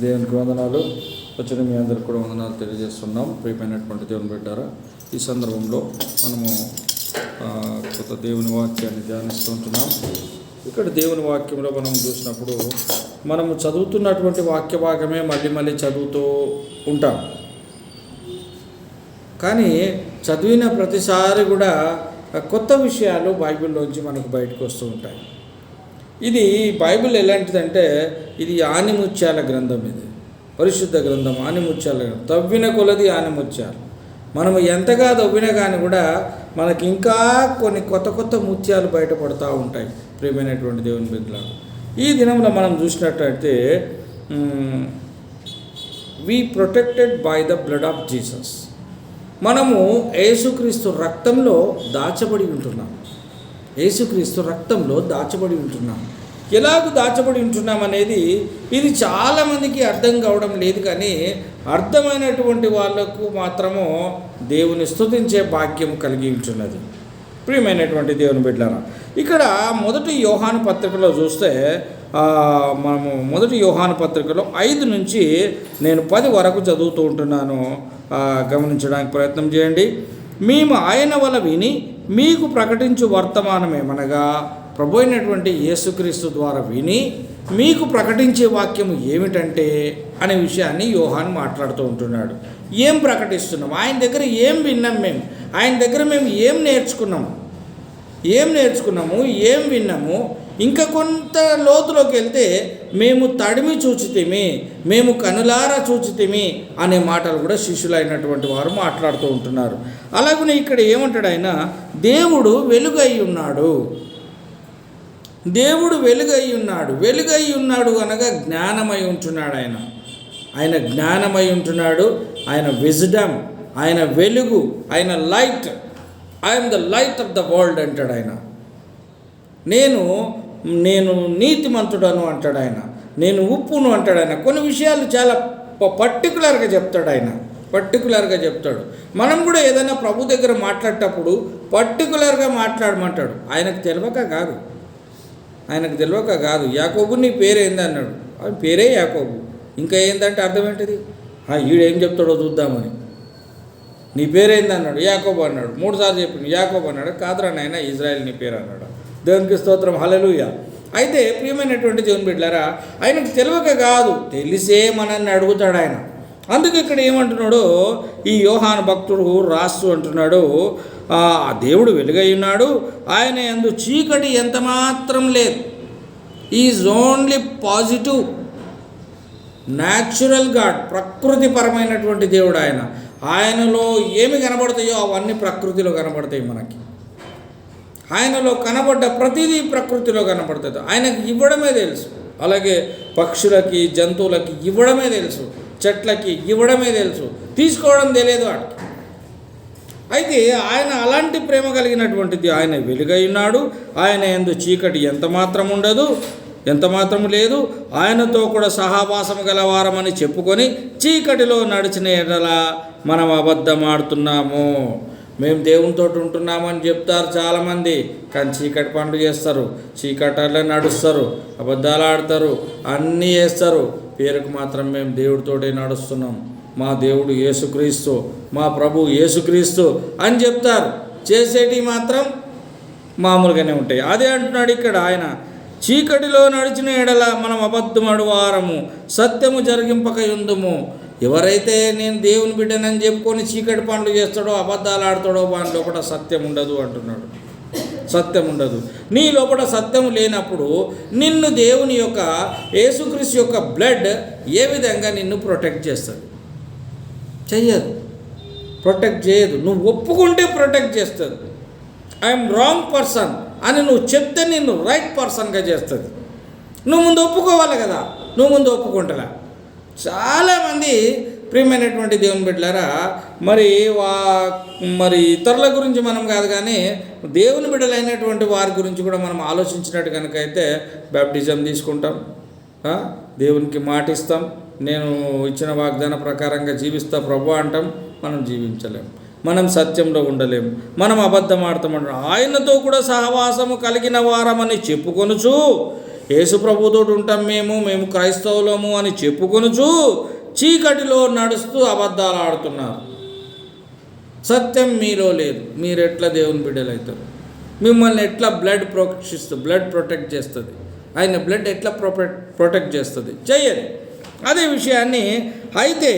దేవునికి వందనాలు. వచ్చిన మీ అందరికి కూడా వందనాలు తెలియజేస్తున్నాం. ప్రియమైనటువంటి దేవుని బిడ్డారా, ఈ సందర్భంలో మనము కొత్త దేవుని వాక్యాన్ని ధ్యానిస్తూ ఉంటున్నాం. ఇక్కడ దేవుని వాక్యంలో మనం చూసినప్పుడు మనము చదువుతున్నటువంటి వాక్య భాగమే మళ్ళీ మళ్ళీ చదువుతూ ఉంటాం. కానీ చదివిన ప్రతిసారి కూడా కొత్త విషయాలు బైబిల్లోంచి మనకు బయటకు వస్తూ ఉంటాయి. ఇది బైబిల్ ఎలాంటిదంటే ఇది ఆనిముత్యాల గ్రంథం. ఇది పరిశుద్ధ గ్రంథం, ఆనిముత్యాల గ్రంథం. తవ్విన కొలది ఆనిముత్యాలు. మనము ఎంతగా తవ్వినా కానీ కూడా మనకి ఇంకా కొన్ని కొత్త కొత్త ముత్యాలు బయటపడుతూ ఉంటాయి. ప్రియమైనటువంటి దేవుని బిడ్డలారా, ఈ దినంలో మనం చూసినట్టయితే we protected by the blood of Jesus. మనము యేసుక్రీస్తు రక్తంలో దాచబడి ఉంటున్నాం. యేసుక్రీస్తు రక్తంలో దాచబడి ఉంటున్నాం. ఎలాగ దాచబడి ఉంటున్నాం అనేది ఇది చాలామందికి అర్థం కావడం లేదు. కానీ అర్థమైనటువంటి వాళ్ళకు మాత్రము దేవుని స్తుతించే భాగ్యం కలిగి ఉంటున్నది. ప్రియమైనటువంటి దేవుని బిడ్డలారా, ఇక్కడ మొదటి యోహాను పత్రికలో చూస్తే మనము మొదటి యోహాను పత్రికలో 5 నుంచి నేను 10 వరకు చదువుతూ ఉంటున్నాను. గమనించడానికి ప్రయత్నం చేయండి. మేము ఆయన వల్ల విని మీకు ప్రకటించు వర్తమానమేమనగా, ప్రభు అయినటువంటి యేసుక్రీస్తు ద్వారా విని మీకు ప్రకటించే వాక్యము ఏమిటంటే అనే విషయాన్ని యోహాను మాట్లాడుతూ ఉంటున్నాడు. ఏం ప్రకటిస్తున్నాం? ఆయన దగ్గర ఏం విన్నాం? ఆయన దగ్గర మేము ఏం నేర్చుకున్నాము? ఏం విన్నాము? ఇంకా కొంత లోతులోకి వెళ్తే మేము తడిమి చూచితిమి, మేము కనులారా చూచితిమి అనే మాటలు కూడా శిష్యులైనటువంటి వారు మాట్లాడుతూ ఉంటున్నారు. అలాగనే ఇక్కడ ఏమంటాడు ఆయన? దేవుడు వెలుగై ఉన్నాడు. దేవుడు వెలుగై ఉన్నాడు. వెలుగై ఉన్నాడు అనగా జ్ఞానమై ఉంటున్నాడు. ఆయన జ్ఞానమై ఉంటున్నాడు. ఆయన విజ్డమ్, ఆయన వెలుగు, ఆయన light. I'm the light of the world అంటాడు ఆయన. నేను నీతిమంతుడను అంటాడు ఆయన. నేను ఉప్పును అంటాడు ఆయన. కొన్ని విషయాలు చాలా పర్టికులర్గా చెప్తాడు. మనం కూడా ఏదైనా ప్రభు దగ్గర మాట్లాడేటప్పుడు పర్టికులర్గా మాట్లాడమంటాడు. ఆయనకు తెలియక కాదు. యాకోబు నీ పేరేంది అన్నాడు. పేరే యాకోబు. ఇంకా ఏంటంటే అర్థం ఏంటిది? ఈడేం చెప్తాడో చూద్దామని. నీ పేరేంది అన్నాడు. యాకోబు అన్నాడు. 3 సార్లు చెప్పింది. యాకోబు అన్నాడు. కాదురా నాయనా, ఇజ్రాయెల్ నీ పేరు అన్నాడు. దేవునికి స్తోత్రం, హల్లెలూయా. అయితే ప్రియమైనటువంటి దేవుని బిడ్డలారా, ఆయనకు తెలియక కాదు, తెలిసే మనల్ని అడుగుతాడు ఆయన. అందుకే ఇక్కడ ఏమంటున్నాడు ఈ యోహాను భక్తుడు రాస్తూ అంటున్నాడు, దేవుడు వెలుగై ఉన్నాడు, ఆయన యందు చీకటి ఎంత మాత్రం లేదు. Is only positive, natural God, ప్రకృతిపరమైనటువంటి దేవుడు ఆయన. ఆయనలో ఏమి కనబడతాయో అవన్నీ ప్రకృతిలో కనబడతాయి మనకి. ఆయనలో కనబడ్డ ప్రతిదీ ప్రకృతిలో కనబడుతుంది. ఆయనకి ఇవ్వడమే తెలుసు. అలాగే పక్షులకి, జంతువులకి ఇవ్వడమే తెలుసు, చెట్లకి ఇవ్వడమే తెలుసు, తీసుకోవడం తెలియదు వాటికి. అయితే ఆయన అలాంటి ప్రేమ కలిగినటువంటిది. ఆయన వెలుగై ఉన్నాడు. ఆయన యందు చీకటి ఎంత మాత్రం లేదు. ఆయనతో కూడా సహవాసం గలవారమని చెప్పుకొని చీకటిలో నడిచిన ఎడల మనం అబద్ధమాడుతున్నాము. మేము దేవునితో ఉంటున్నామని చెప్తారు చాలామంది, కానీ చీకటి పనులు చేస్తారు, చీకటిలో నడుస్తారు, అబద్ధాలు ఆడతారు, అన్నీ చేస్తారు. పేరుకు మాత్రం మేము దేవుడితోటే నడుస్తున్నాం, మా దేవుడు యేసుక్రీస్తు, మా ప్రభు యేసుక్రీస్తు అని చెప్తారు. చేసేటివి మాత్రం మామూలుగానే ఉంటాయి. అదే అంటున్నాడు ఇక్కడ ఆయన. చీకటిలో నడిచిన ఎడల మనం అబద్ధమడువారము, సత్యము జరిగింపకయుందుము. ఎవరైతే నేను దేవుని బిడ్డనని చెప్పుకొని చీకటి పనులు చేస్తాడో, అబద్ధాలు ఆడతాడో, వాని లోపల సత్యం ఉండదు అంటున్నాడు. సత్యం ఉండదు. నీ లోపల సత్యం లేనప్పుడు నిన్ను దేవుని యొక్క యేసుక్రీస్తు యొక్క బ్లడ్ ఏ విధంగా నిన్ను ప్రొటెక్ట్ చేస్తుంది? ప్రొటెక్ట్ చేయదు. నువ్వు ఒప్పుకుంటే ప్రొటెక్ట్ చేస్తుంది. ఐఎమ్ రాంగ్ పర్సన్ అని నువ్వు చెప్తే నిన్ను రైట్ పర్సన్గా చేస్తుంది. నువ్వు ముందు ఒప్పుకోవాలి కదా, నువ్వు ముందు ఒప్పుకుంటలా. చాలామంది ప్రియమైనటువంటి దేవుని బిడ్డలారా, మరి ఇతరుల గురించి మనం కాదు కానీ దేవుని బిడ్డలైనటువంటి వారి గురించి కూడా మనం ఆలోచించినట్టు కనుక అయితే బాప్టిజం తీసుకుంటాం, దేవునికి మాటిస్తాం, నేను ఇచ్చిన వాగ్దాన ప్రకారంగా జీవిస్తా ప్రభు అంటాం. మనం జీవించలేం, మనం సత్యంలో ఉండలేం, మనం అబద్ధం ఆడతామంటాం. ఆయనతో కూడా సహవాసము కలిగిన వారమని చెప్పుకొనుచు యేసు ప్రభుతోటి ఉంటాం మేము క్రైస్తవులము అని చెప్పుకొనుచు చీకటిలో నడుస్తూ అబద్ధాలు ఆడుతున్నారు. సత్యం మీలో లేదు. మీరు ఎట్లా దేవుని బిడ్డలు అవుతారు? మిమ్మల్ని ఎట్లా బ్లడ్ ప్రొటెక్ట్ చేస్తుంది? ఆయన బ్లడ్ ఎట్లా ప్రొటెక్ట్ చేస్తుంది? చెయ్యదు. అదే విషయాన్ని అయితే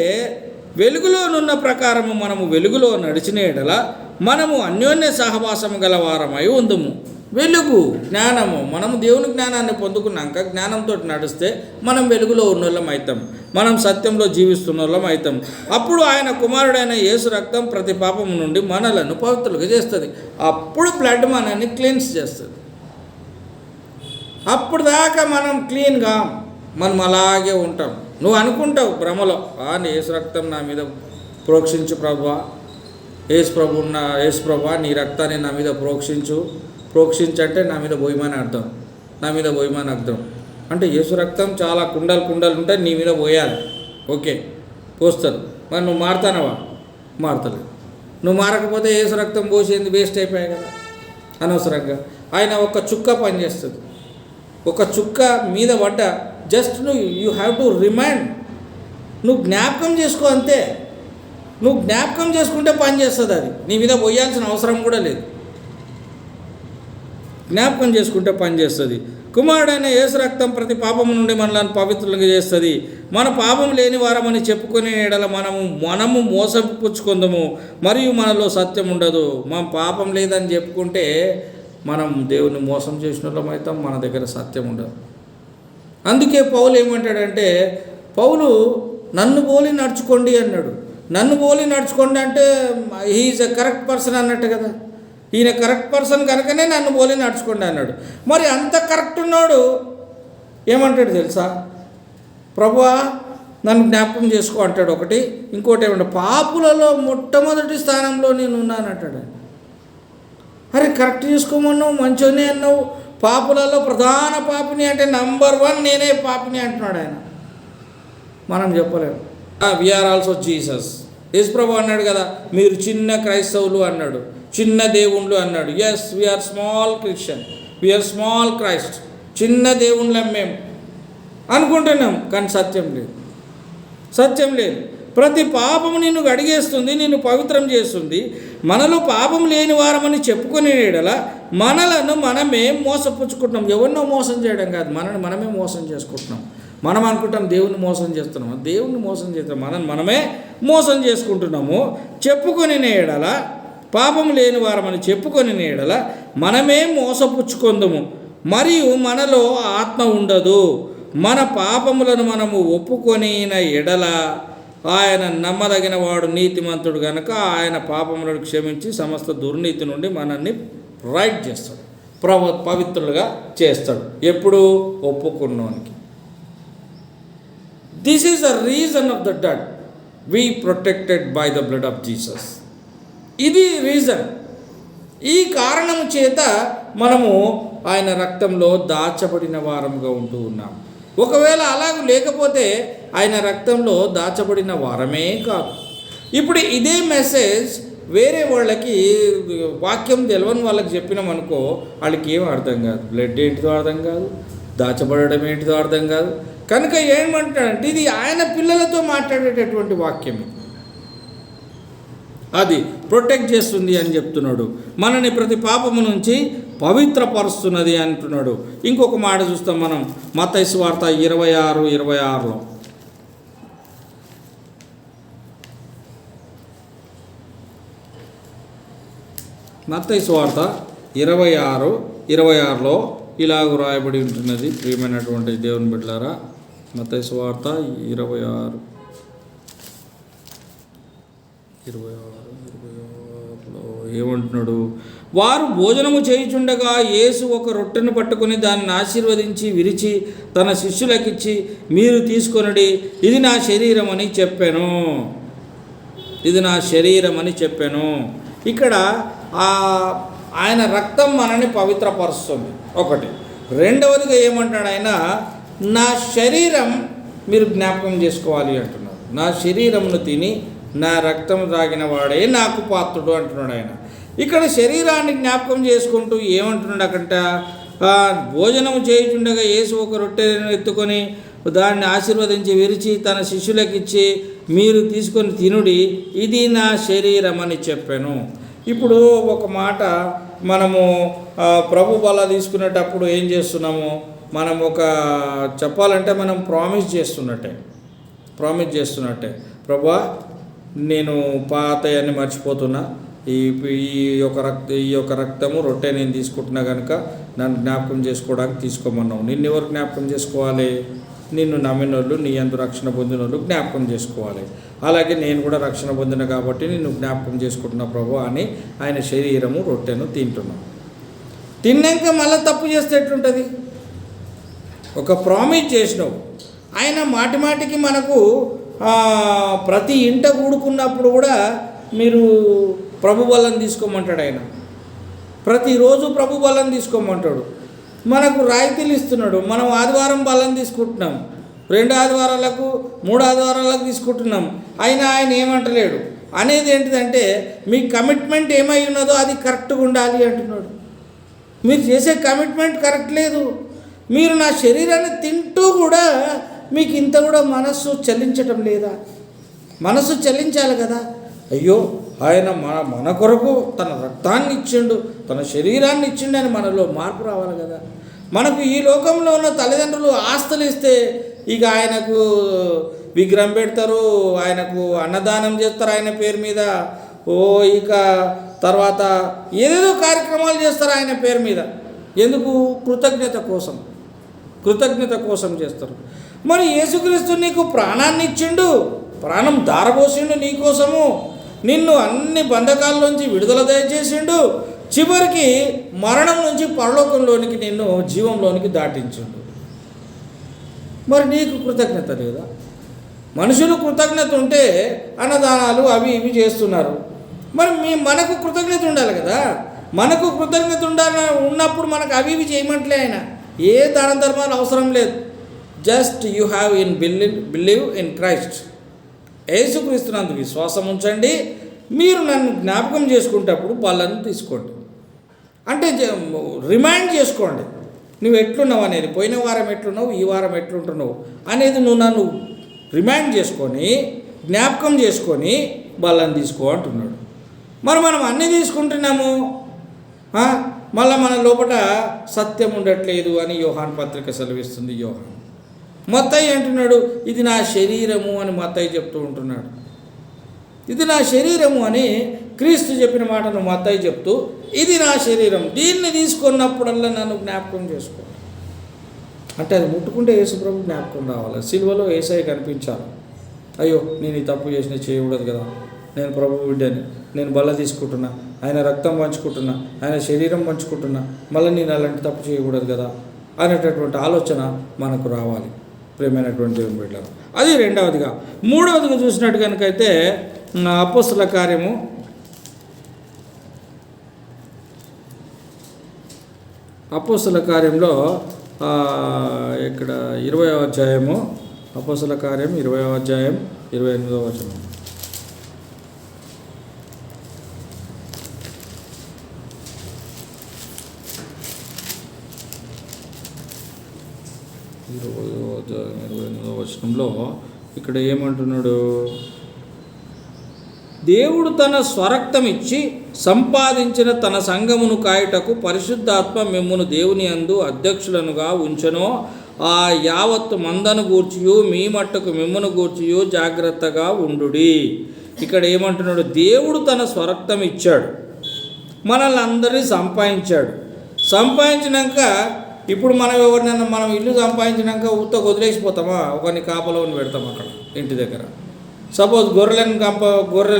వెలుగులోనున్న ప్రకారము మనము వెలుగులో నడిచిన ఎడల మనము అన్యోన్య సహవాసము గల వారమై ఉందుము. వెలుగు జ్ఞానము, మనము దేవుని జ్ఞానాన్ని పొందుకున్నాక జ్ఞానంతో నడిస్తే మనం వెలుగులో ఉన్నోళ్ళం అవుతాం, మనం సత్యంలో జీవిస్తున్న వాళ్ళం అవుతాం. అప్పుడు ఆయన కుమారుడైన యేసు రక్తం ప్రతి పాపము నుండి మనలను పవిత్రులుగా చేస్తుంది. అప్పుడు బ్లడ్ మనల్ని క్లీన్స్ చేస్తుంది. అప్పుడు దాకా మనం క్లీన్గా మనం అలాగే ఉంటాం. నువ్వు అనుకుంటావు భ్రమలో, యేసు రక్తం నా మీద ప్రోక్షించు ప్రభువా, యేసు ప్రభువా నీ రక్తాన్ని నా మీద ప్రోక్షించంటే నా మీద పోయమని అర్థం. అంటే యేసు రక్తం చాలా కుండలు ఉంటాయి, నీ మీద పోయాలి. ఓకే, పోస్తారు. మరి నువ్వు మారుతానవా? మారుతలేదు. నువ్వు మారకపోతే యేసు రక్తం పోసేది వేస్ట్ అయిపోయాయి కదా అనవసరంగా. ఆయన ఒక చుక్క పనిచేస్తుంది. ఒక చుక్క మీద పడ్డ just you have to remind, నువ్వు జ్ఞాపకం చేసుకో అంతే. నువ్వు జ్ఞాపకం చేసుకుంటే పని చేస్తుంది. అది నీ మీద పోయాల్సిన అవసరం కూడా లేదు. జ్ఞాపకం చేసుకుంటే పని చేస్తుంది. కుమారుడైన యేసు రక్తం ప్రతి పాపము నుండి మనల్ని పవిత్రులుగా చేస్తుంది. మన పాపం లేని వారమని చెప్పుకునే ఎడల మనము మోసపుచ్చుకుందాము, మరియు మనలో సత్యం ఉండదు. మనం పాపం లేదని చెప్పుకుంటే మనం దేవుని మోసం చేసిన వాళ్ళం అవుతాం, మన దగ్గర సత్యం ఉండదు. అందుకే పౌలు ఏమంటాడంటే, పౌలు నన్ను పోలి నడుచుకోండి అన్నాడు. నన్ను పోలి నడుచుకోండి అంటే హీఈస్ ఎ కరెక్ట్ పర్సన్ అన్నట్టు కదా. ఈయన కరెక్ట్ పర్సన్ కనుకనే నన్ను పోలి నడుచుకోండి అన్నాడు. మరి అంత కరెక్ట్ ఉన్నాడు ఏమంటాడు తెలుసా? ప్రభువా నన్ను జ్ఞాపకం చేసుకో అంటాడు ఒకటి. ఇంకోటి ఏమంటే పాపులలో మొట్టమొదటి స్థానంలో నేను ఉన్నానంటాడు. అరే కరెక్ట్ చేసుకోమన్నావు, మంచిగానే అన్నావు. పాపులలో ప్రధాన పాపిని అంటే నంబర్ 1 నేనే పాపిని అంటున్నాడు ఆయన. మనం చెప్పలేము. We are also Jesus. యేసు ప్రభు అన్నాడు కదా, మీరు చిన్న క్రైస్తవులు అన్నాడు, చిన్న దేవుళ్ళు అన్నాడు. Yes, we are small Christian, we are small Christ. చిన్న దేవుళ్ళం మేము అనుకుంటున్నాం, కానీ సత్యం లేదు. ప్రతి పాపము నిన్ను అడిగేస్తుంది, నిన్ను పవిత్రం చేస్తుంది. మనలో పాపం లేని వారమని చెప్పుకునే ఎడల మనలను మనమే మోసపుచ్చుకుంటున్నాం. ఎవరినో మోసం చేయడం కాదు, మనమే మోసం చేసుకుంటున్నాం. మనం అనుకుంటాం దేవుని మోసం చేస్తున్నాము, దేవుణ్ణి మోసం చేస్తున్నాం, మనమే మోసం చేసుకుంటున్నాము. చెప్పుకొని ఎడల పాపం లేని వారమని చెప్పుకొని ఎడల మనమే మోసపుచ్చుకుందాము, మరియు మనలో ఆత్మ ఉండదు. మన పాపములను మనము ఒప్పుకొనిన ఎడల ఆయన నమ్మదగిన వాడు, నీతిమంతుడు కనుక ఆయన పాపములను క్షమించి సమస్త దుర్నీతి నుండి మనల్ని రైట్ చేస్తాడు, పవిత్రులుగా చేస్తాడు. ఎప్పుడు? ఒప్పుకున్నోనికి. This is the reason of the dead we protected by the blood of Jesus. ఇది రీజన్. ఈ కారణము చేత మనము ఆయన రక్తంలో దాచబడిన వారముగా ఉంటూ ఉన్నాం. ఒకవేళ అలాగ లేకపోతే ఆయన రక్తంలో దాచబడిన వారమే కాదు. ఇప్పుడు ఇదే మెసేజ్ వేరే వాళ్ళకి, వాక్యం తెలియని వాళ్ళకి చెప్పినామనుకో, వాళ్ళకి ఏం అర్థం కాదు. బ్లడ్ ఏంటిదో అర్థం కాదు, దాచబడడం ఏంటిదో అర్థం కాదు. కనుక ఏమంటాడంటే ఇది ఆయన పిల్లలతో మాట్లాడేటటువంటి వాక్యం. అది ప్రొటెక్ట్ చేస్తుంది అని చెప్తున్నాడు. మనని ప్రతి పాపము నుంచి పవిత్రపరుస్తున్నది అంటున్నాడు. ఇంకొక మాట చూస్తాం మనం మత్తయి సువార్త 26:26లో. మత్తయి సువార్త 26:26లో ఇలాగ రాయబడి ఉంటున్నది. ప్రియమైనటువంటి దేవుని బిడ్డలారా, మత్తయి సువార్త 26:26లో ఏమంటున్నాడు? వారు భోజనము చేయుచుండగా యేసు ఒక రొట్టెను పట్టుకొని దాన్ని ఆశీర్వదించి విరిచి తన శిష్యులకిచ్చి, మీరు తీసుకొనుడి, ఇది నా శరీరం అని చెప్పాను. ఇక్కడ ఆయన రక్తం మనని పవిత్రపరుస్తుంది ఒకటి. రెండవదిగా ఏమంటాడు ఆయన? నా శరీరం మీరు జ్ఞాపకం చేసుకోవాలి అంటున్నాడు. నా శరీరమును తిని నా రక్తం తాగిన వాడే నాకు పాత్రుడు అంటున్నాడు ఆయన. ఇక్కడ శరీరాన్ని జ్ఞాపకం చేసుకుంటూ ఏమంటున్నాడు అక్కడ? భోజనం చేయుచుండగా యేసు ఒక రొట్టెను ఎత్తుకొని దాన్ని ఆశీర్వదించి విరిచి తన శిష్యులకు ఇచ్చి, మీరు తీసుకొని తినుడి, ఇది నా శరీరం అని చెప్పాను. ఇప్పుడు ఒక మాట, మనము ప్రభు బల్ల తీసుకునేటప్పుడు ఏం చేస్తున్నాము? మనం చెప్పాలంటే మనం ప్రామిస్ చేస్తున్నట్టే. ప్రభువా, నేను పాతయన్ని మర్చిపోతున్నా, ఈ యొక్క రక్తము రొట్టె నేను తీసుకుంటున్నా కనుక నన్ను జ్ఞాపకం చేసుకోవడానికి తీసుకోమన్నావు. నిన్ను ఎవరు జ్ఞాపకం చేసుకోవాలి? నిన్ను నమ్మిన వాళ్ళు, నీ యందు రక్షణ పొందిన వాళ్ళు జ్ఞాపకం చేసుకోవాలి. అలాగే నేను కూడా రక్షణ పొందిన కాబట్టి నిన్ను జ్ఞాపకం చేసుకుంటున్నా ప్రభు అని ఆయన శరీరము రొట్టెను తింటున్నాం. తిన్నాక మళ్ళీ తప్పు చేస్తే ఎట్లుంటుంది? ఒక ప్రామిస్ చేసినావు. ఆయన మాటికి మనకు ప్రతి ఇంట కూడుకున్నప్పుడు కూడా మీరు ప్రభు బలం తీసుకోమంటాడు. ఆయన ప్రతిరోజు ప్రభు బలం తీసుకోమంటాడు. మనకు రాయితీలు ఇస్తున్నాడు. మనం ఆదివారం బలం తీసుకుంటున్నాం, 2 ఆదివారాలకు 3 ఆదివారాలకు తీసుకుంటున్నాం. అయినా ఆయన ఏమంటలేడు. అనేది ఏంటిదంటే, మీ కమిట్మెంట్ ఏమై ఉన్నదో అది కరెక్ట్గా ఉండాలి అంటున్నాడు. మీరు చేసే కమిట్మెంట్ కరెక్ట్ లేదు. మీరు నా శరీరాన్ని తింటూ కూడా మీకు ఇంత కూడా మనస్సు చలించటం లేదా? మనస్సు చలించాలి కదా. అయ్యో, ఆయన మన కొరకు తన రక్తాన్ని ఇచ్చిండు, తన శరీరాన్ని ఇచ్చిండు అని మనలో మార్పు రావాలి కదా. మనకు ఈ లోకంలో ఉన్న తల్లిదండ్రులు ఆస్తులు ఇస్తే ఇక ఆయనకు విగ్రహం పెడతారు, ఆయనకు అన్నదానం చేస్తారు ఆయన పేరు మీద, ఇక తర్వాత ఏదేదో కార్యక్రమాలు చేస్తారు ఆయన పేరు మీద. ఎందుకు? కృతజ్ఞత కోసం చేస్తారు. మరి యేసుక్రీస్తు నీకు ప్రాణాన్ని ఇచ్చిండు, ప్రాణం ధారపోసిండు నీకోసము, నిన్ను అన్ని బంధకాల్లోంచి విడుదల దయచేసిండు, చివరికి మరణం నుంచి పరలోకంలోనికి నిన్ను జీవంలోనికి దాటించిండు. మరి నీకు కృతజ్ఞత లేదా? మనుషులు కృతజ్ఞత ఉంటే అన్నదానాలు అవి ఇవి చేస్తున్నారు. మరి మనకు కృతజ్ఞత ఉండాలి కదా. మనకు కృతజ్ఞత ఉన్నప్పుడు మనకు అవి ఇవి చేయమంటలే ఆయన. ఏ దాన ధర్మాలు అవసరం లేదు. Just you have believe in Christ. యేసుక్రీస్తునందు విశ్వాసం ఉంచండి. మీరు నన్ను జ్ఞాపకం చేసుకునేటప్పుడు బలను తీసుకోండి. అంటే రిమైండ్ చేసుకోండి, నువ్వు ఎట్లున్నావు అనేది. పోయిన వారం ఎట్లున్నావు, ఈ వారం ఎట్లుంటున్నావు అనేది నువ్వు నన్ను రిమైండ్ చేసుకొని జ్ఞాపకం చేసుకొని బలను తీసుకో అంటున్నాడు. మరి మనం అన్నీ తీసుకుంటున్నాము, మళ్ళీ మన లోపల సత్యం ఉండట్లేదు అని యోహాను పత్రిక సెలవిస్తుంది. యోహాను మత్తయి అంటున్నాడు, ఇది నా శరీరము అని మత్తయి చెప్తూ ఉంటున్నాడు. ఇది నా శరీరము అని క్రీస్తు చెప్పిన మాటను మత్తయి చెప్తూ, ఇది నా శరీరం, దీన్ని తీసుకున్నప్పుడల్లా నన్ను జ్ఞాపకం చేసుకో అంటే అది ముట్టుకుంటే యేసుప్రభు జ్ఞాపకం రావాలి. సిలువలో యేసయ్య కనిపించాలి. అయ్యో, నేను ఈ తప్పు చేసిన చేయకూడదు కదా, నేను ప్రభు బిడ్డని, నేను బల్ల తీసుకుంటున్నా, ఆయన రక్తం పంచుకుంటున్నా, ఆయన శరీరం పంచుకుంటున్నా, మళ్ళీ నేను అలాంటి తప్పు చేయకూడదు కదా అనేటటువంటి ఆలోచన మనకు రావాలి ప్రియమైనటువంటి దేవుని బిడ్డలు. అది రెండవదిగా. మూడవదిగా చూసినట్టు కనుకైతే అపోస్తల కార్యము 20వ అధ్యాయము, అపోస్తల కార్యం 20వ అధ్యాయం 28వ వచనం. వచనంలో ఇక్కడ ఏమంటున్నాడు? దేవుడు తన స్వరక్తం ఇచ్చి సంపాదించిన తన సంఘమును కాయుటకు పరిశుద్ధాత్మ మిమ్మును దేవుని యందు అధ్యక్షులనుగా ఉంచెనో ఆ యావత్తు మందను గూర్చియు మీ మట్టుకు మిమ్మును గూర్చియు జాగ్రత్తగా ఉండుడి. ఇక్కడ ఏమంటున్నాడు? దేవుడు తన స్వరక్తం ఇచ్చాడు, మనల్ని అందరినీ సంపాదించినాక ఇప్పుడు మనం ఎవరినైనా మనం ఇల్లు సంపాదించినాక ఊరితో వదిలేసిపోతామా? ఒకరిని కాపలోని పెడతాం అక్కడ ఇంటి దగ్గర. సపోజ్ గొర్రెలు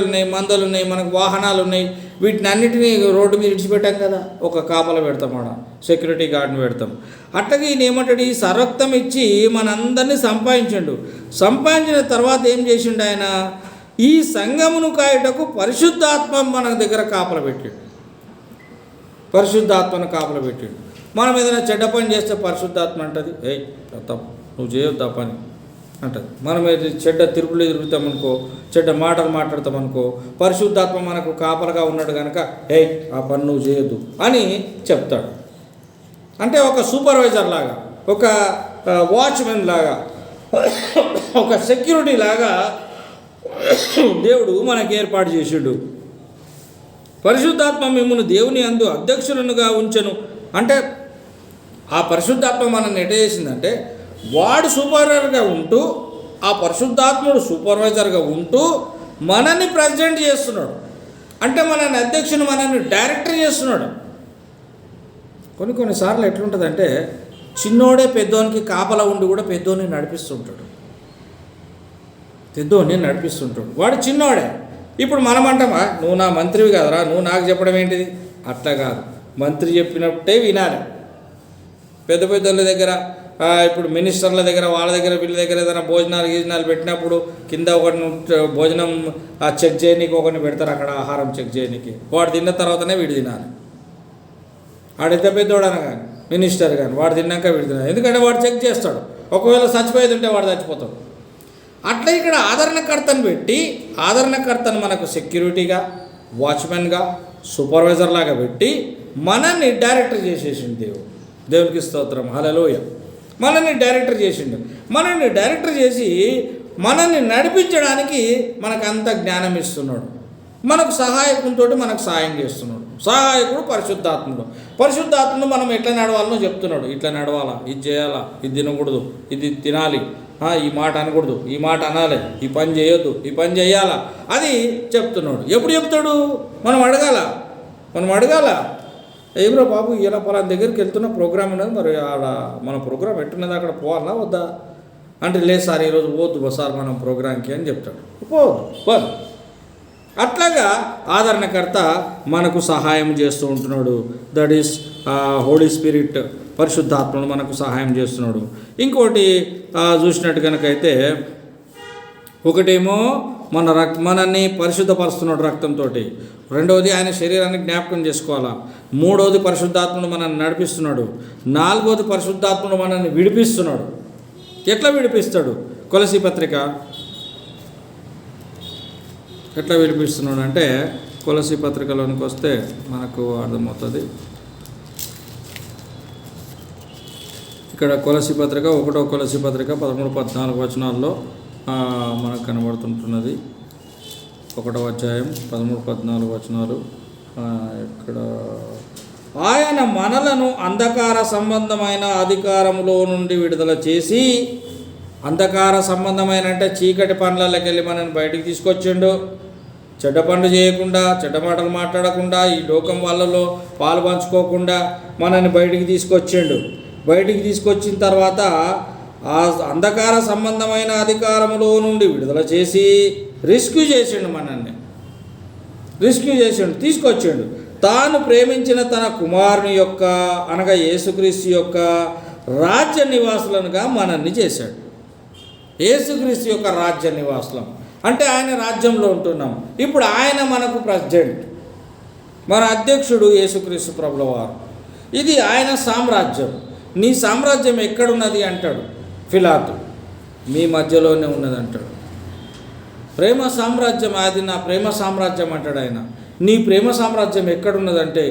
ఉన్నాయి, మందలు ఉన్నాయి, మనకు వాహనాలు ఉన్నాయి, వీటిని అన్నిటినీ రోడ్డు మీద విడిచిపెట్టాం కదా, ఒక కాపలో పెడతాం, ఆడ సెక్యూరిటీ గార్డ్ని పెడతాం. అట్లాగే ఈయన ఏమంటాడు? ఈ సర్వక్తం ఇచ్చి మనందరినీ సంపాదించిన తర్వాత ఏం చేసిండు ఆయన? ఈ సంఘమును కాయుటకు పరిశుద్ధాత్మ మన దగ్గర కాపలు పెట్టాడు. మనం ఏదైనా చెడ్డ పని చేస్తే పరిశుద్ధాత్మ అంటది, ఏయ్ తప్పు, నువ్వు చేయొద్దు ఆ పని అంటది. మనం చెడ్డ తిరుగులు తిరుగుతామనుకో, చెడ్డ మాటలు మాట్లాడతామనుకో, పరిశుద్ధాత్మ మనకు కాపలుగా ఉన్నాడు కనుక ఏయ్ ఆ పని నువ్వు చేయొద్దు అని చెప్తాడు. అంటే ఒక సూపర్వైజర్ లాగా, ఒక వాచ్మెన్ లాగా, ఒక సెక్యూరిటీ లాగా దేవుడు మనకు ఏర్పాటు చేసిండు. పరిశుద్ధాత్మ మిమ్మును దేవుని అందు అధ్యక్షులనుగా ఉంచెను అంటే ఆ పరిశుద్ధాత్మ మనల్ని ఎట చేసిందంటే వాడు సూపర్వైజర్గా ఉంటూ, ఆ పరిశుద్ధాత్ముడు సూపర్వైజర్గా ఉంటూ మనల్ని ప్రెసిడెంట్ చేస్తున్నాడు. అంటే మనల్ని అధ్యక్షుని, మనల్ని డైరెక్టర్ చేస్తున్నాడు. కొన్నిసార్లు ఎట్లుంటుందంటే చిన్నోడే పెద్దోనికి కాపలా ఉండి కూడా పెద్దోని నడిపిస్తుంటాడు. వాడు చిన్నోడే. ఇప్పుడు మనం అంటామా, నువ్వు నా మంత్రివి కదరా, నువ్వు నాకు చెప్పడం ఏంటిది? అట్లా కాదు, మంత్రి చెప్పినట్టే వినాలి. పెద్ద పెద్దోళ్ళ దగ్గర, ఇప్పుడు మినిస్టర్ల దగ్గర, వాళ్ళ దగ్గర, వీళ్ళ దగ్గర ఏదైనా భోజనాలు పెట్టినప్పుడు కింద ఒకటి భోజనం చెక్ చేయనీకి ఒకరిని పెడతారు, అక్కడ ఆహారం చెక్ చేయనీకి. వాడు తిన్న తర్వాతనే వీడు తినాలి. ఆడైతే పెద్దోడన కానీ మినిస్టర్ కానీ వాడు తిన్నాక వీడు తినాలి. ఎందుకంటే వాడు చెక్ చేస్తాడు. ఒకవేళ చచ్చిపోయేది ఉంటే వాడు చచ్చిపోతాడు. అట్లా ఇక్కడ ఆదరణకర్తను పెట్టి, ఆదరణకర్తను మనకు సెక్యూరిటీగా, వాచ్మెన్గా, సూపర్వైజర్ లాగా పెట్టి మనల్ని డైరెక్టర్ చేసేసిండు దేవునికి స్తోత్రం, హల్లెలూయ. మనల్ని డైరెక్టర్ చేసిండు. మనల్ని డైరెక్టర్ చేసి మనల్ని నడిపించడానికి మనకు అంత జ్ఞానం ఇస్తున్నాడు. మనకు సహాయకునితో మనకు సహాయం చేస్తున్నాడు. సహాయకుడు పరిశుద్ధాత్ముడు మనం ఎట్లా నడవాలనో చెప్తున్నాడు. ఇట్లా నడవాలా, ఇది చేయాలా, ఇది తినకూడదు, ఇది తినాలి, ఈ మాట అనకూడదు, ఈ మాట అనాలి, ఈ పని చేయొద్దు, ఈ పని చేయాలా, అది చెప్తున్నాడు. ఎప్పుడు చెప్తాడు? మనం అడగాల. ఏమ్రా బాబు, ఇలా పలానా దగ్గరికి వెళ్తున్న ప్రోగ్రామ్ ఉన్నది, మరి ఆడ మన ప్రోగ్రామ్ ఎట్టున్నది, అక్కడ పోవాలా వద్దా అంటే, లేదు సార్ ఈరోజు పోవద్దు సార్ మనం ప్రోగ్రాంకి అని చెప్తాడు. పోదు. అట్లాగా ఆదరణకర్త మనకు సహాయం చేస్తూ ఉంటున్నాడు. దట్ ఈస్ హోలీ స్పిరిట్, పరిశుద్ధాత్మను మనకు సహాయం చేస్తున్నాడు. ఇంకోటి చూసినట్టు కనుకైతే, ఒకటేమో మనల్ని పరిశుద్ధపరుస్తున్నాడు రక్తంతో. రెండవది ఆయన శరీరాన్ని జ్ఞాపకం చేసుకోవాలా. మూడవది పరిశుద్ధాత్మను మనల్ని నడిపిస్తున్నాడు. నాలుగవది పరిశుద్ధాత్మను మనల్ని విడిపిస్తున్నాడు. ఎట్లా విడిపిస్తాడు? కొలసీ పత్రిక ఎట్లా విడిపిస్తున్నాడు అంటే, కొలసీ పత్రికలోనికి వస్తే మనకు అర్థమవుతుంది. ఇక్కడ కొలసీ పత్రిక 1వ కొలసీ పత్రిక 13-14 వచనాల్లో మనకు కనబడుతుంటున్నది. 1వ అధ్యాయం 13-14 వచనాలు. ఇక్కడ ఆయన మనలను అంధకార సంబంధమైన అధికారములో నుండి విడుదల చేసి, అంధకార సంబంధమైన అంటే చీకటి పనులకి వెళ్ళి మనల్ని బయటికి తీసుకొచ్చిండు. చెడ్డ పనులు చేయకుండా, చెడ్డ మాటలు మాట్లాడకుండా, ఈ లోకం వాళ్ళలో పాలు పంచుకోకుండా మనల్ని బయటికి తీసుకొచ్చిండు. బయటికి తీసుకొచ్చిన తర్వాత ఆ అంధకార సంబంధమైన అధికారములో నుండి విడుదల చేసి రెస్క్యూ చేసిండు, తీసుకొచ్చిండు. తాను ప్రేమించిన తన కుమారుని యొక్క, అనగా యేసుక్రీస్తు యొక్క రాజ్య నివాసులనుగా మనల్ని చేశాడు. యేసుక్రీస్తు యొక్క రాజ్య నివాసులం అంటే ఆయన రాజ్యంలో ఉంటున్నాం. ఇప్పుడు ఆయన మనకు ప్రెసిడెంట్, మన అధ్యక్షుడు యేసుక్రీస్తు ప్రభుల వారు. ఇది ఆయన సామ్రాజ్యం. నీ సామ్రాజ్యం ఎక్కడున్నది అంటాడు పిలాతు. మీ మధ్యలోనే ఉన్నది అంటాడు. ప్రేమ సామ్రాజ్యం, అది నా ప్రేమ సామ్రాజ్యం అంటాడు ఆయన. నీ ప్రేమ సామ్రాజ్యం ఎక్కడున్నదంటే